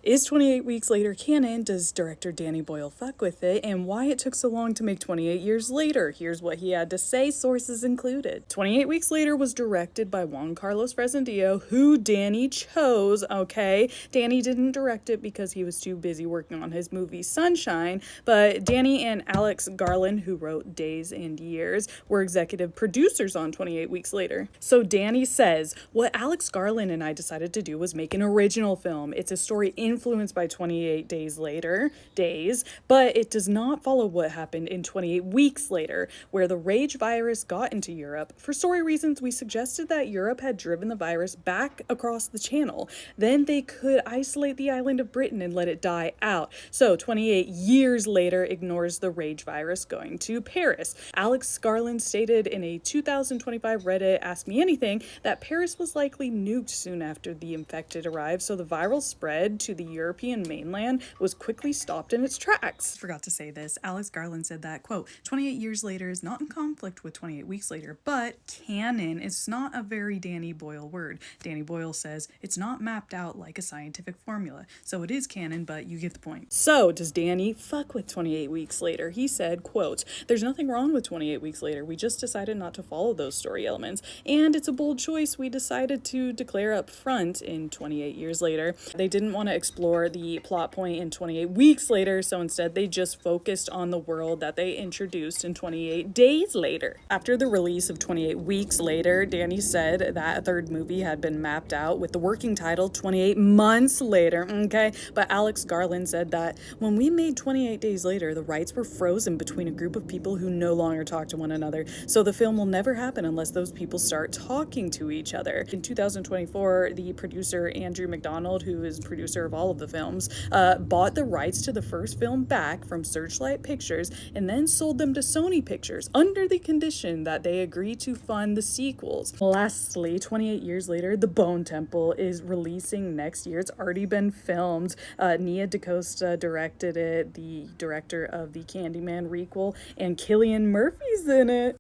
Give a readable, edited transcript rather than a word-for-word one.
Is 28 Weeks Later canon? Does director Danny Boyle fuck with it? And why it took so long to make 28 Years Later? Here's what he had to say, sources included. 28 Weeks Later was directed by Juan Carlos Fresnadillo, who Danny chose, okay? Danny didn't direct it because he was too busy working on his movie Sunshine, but Danny and Alex Garland, who wrote Days and Years, were executive producers on 28 Weeks Later. So Danny says, what Alex Garland and I decided to do was make an original film. It's a story influenced by 28 days, but it does not follow what happened in 28 Weeks Later, where the rage virus got into Europe. For story reasons, we suggested that Europe had driven the virus back across the channel. Then they could isolate the island of Britain and let it die out. So 28 years later ignores the rage virus going to Paris. Alex Garland stated in a 2025 Reddit Ask Me Anything that Paris was likely nuked soon after the infected arrived, so the viral spread to the European mainland was quickly stopped in its tracks. Forgot to say this. Alex Garland said that, quote, 28 Years Later is not in conflict with 28 Weeks Later, but canon is not a very Danny Boyle word. Danny Boyle says it's not mapped out like a scientific formula, so it is canon, but you get the point. So does Danny fuck with 28 Weeks Later? He said, quote, there's nothing wrong with 28 Weeks Later. We just decided not to follow those story elements, and it's a bold choice we decided to declare up front in 28 Years Later. They didn't want to explore the plot point in 28 Weeks Later, so instead they just focused on the world that they introduced in 28 Days Later. After the release of 28 Weeks Later, Danny said that a third movie had been mapped out with the working title 28 Months Later, okay? But Alex Garland said that when we made 28 Days Later, the rights were frozen between a group of people who no longer talk to one another, so the film will never happen unless those people start talking to each other. In 2024, the producer Andrew McDonald, who is producer of all of the films, bought the rights to the first film back from Searchlight Pictures and then sold them to Sony Pictures under the condition that they agree to fund the sequels. Lastly, 28 Years Later, The Bone Temple is releasing next year. It's already been filmed. Nia DaCosta directed it, the director of the Candyman requel, and Cillian Murphy's in it.